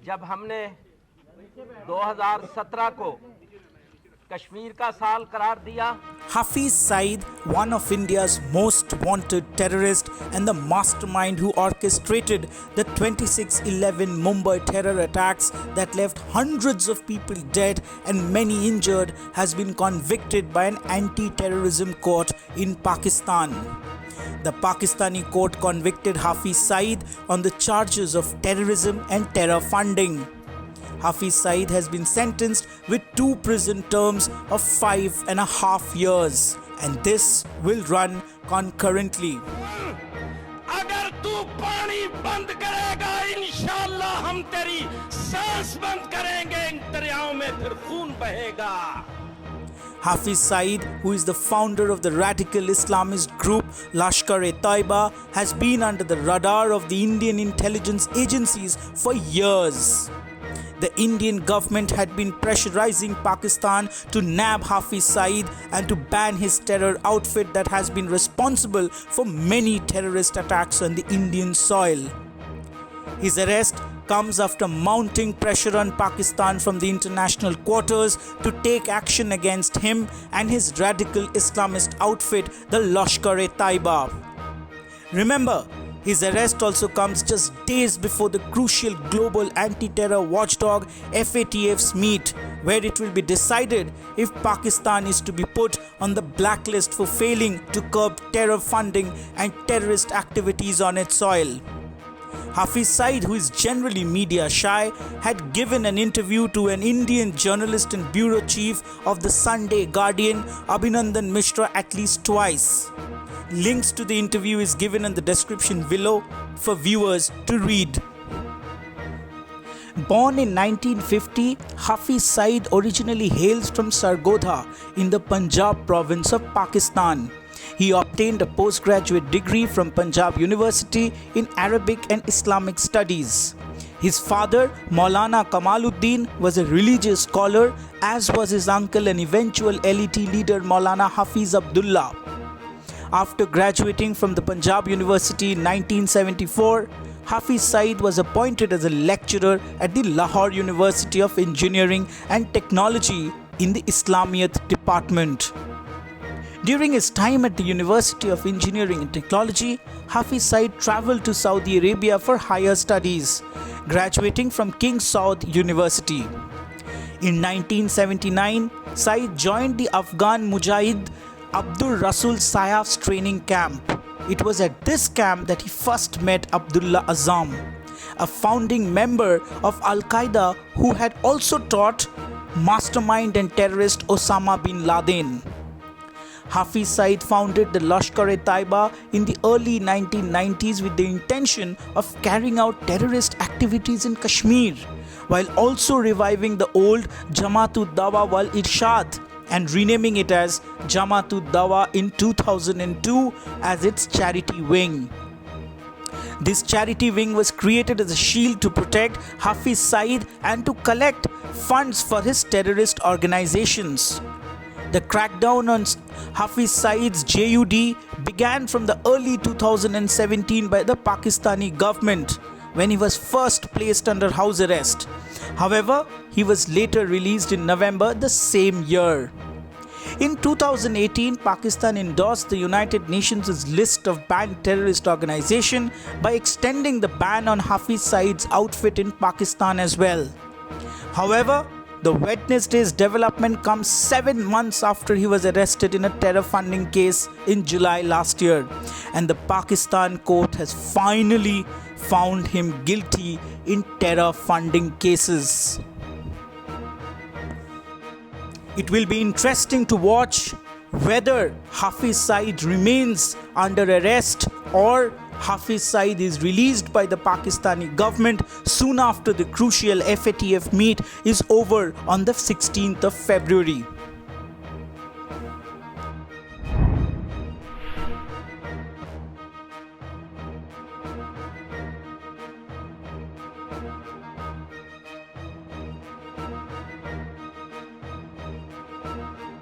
जब हमने 2017 को कश्मीर का साल करार दिया, Hafiz Saeed, one of India's most wanted terrorists and the mastermind who orchestrated the 26/11 Mumbai terror attacks that left hundreds of people dead and many injured, has been convicted by an anti-terrorism court in Pakistan. The Pakistani court convicted Hafiz Saeed on the charges of terrorism and terror funding. Hafiz Saeed has been sentenced with 2 prison terms of 5.5 years, and this will run concurrently. अगर तू पानी बंद करेगा, इंशाअल्लाह हम तेरी सांस बंद करेंगे, इन दरियाओं में फिर खून बहेगा. Hafiz Saeed, who is the founder of the radical Islamist group Lashkar-e-Taiba, has been under the radar of the Indian intelligence agencies for years. The Indian government had been pressurizing Pakistan to nab Hafiz Saeed and to ban his terror outfit that has been responsible for many terrorist attacks on the Indian soil. His arrest comes after mounting pressure on Pakistan from the international quarters to take action against him and his radical Islamist outfit, the Lashkar-e-Taiba. Remember, his arrest also comes just days before the crucial global anti-terror watchdog FATF's meet, where it will be decided if Pakistan is to be put on the blacklist for failing to curb terror funding and terrorist activities on its soil. Hafiz Saeed, who is generally media shy, had given an interview to an Indian journalist and bureau chief of the Sunday Guardian, Abhinandan Mishra, at least twice. Links to the interview is given in the description below for viewers to read. Born in 1950, Hafiz Saeed originally hails from Sargodha in the Punjab province of Pakistan. He obtained a postgraduate degree from Punjab University in Arabic and Islamic Studies. His father, Maulana Kamaluddin, was a religious scholar, as was his uncle and eventual LET leader Maulana Hafiz Abdullah. After graduating from the Punjab University in 1974, Hafiz Saeed was appointed as a lecturer at the Lahore University of Engineering and Technology in the Islamiyat department. During his time at the University of Engineering and Technology, Hafiz Saeed travelled to Saudi Arabia for higher studies, graduating from King Saud University. In 1979, Saeed joined the Afghan Mujahid Abdur Rasul Sayyaf's training camp. It was at this camp that he first met Abdullah Azzam, a founding member of Al-Qaeda who had also taught mastermind and terrorist Osama bin Laden. Hafiz Saeed founded the Lashkar-e-Taiba in the early 1990s with the intention of carrying out terrorist activities in Kashmir, while also reviving the old Jamaat-ud-Dawa wal Irshad and renaming it as Jamaat-ud-Dawa in 2002 as its charity wing. This charity wing was created as a shield to protect Hafiz Saeed and to collect funds for his terrorist organizations. The crackdown on Hafiz Saeed's JUD began from the early 2017 by the Pakistani government when he was first placed under house arrest. However, he was later released in November the same year. In 2018, Pakistan endorsed the United Nations' list of banned terrorist organizations by extending the ban on Hafiz Saeed's outfit in Pakistan as well. However, the Wednesday's development comes 7 months after he was arrested in a terror funding case in July last year, and the Pakistan court has finally found him guilty in terror funding cases. It will be interesting to watch whether Hafiz Saeed remains under arrest or Hafiz Saeed is released by the Pakistani government soon after the crucial FATF meet is over on the 16th of February.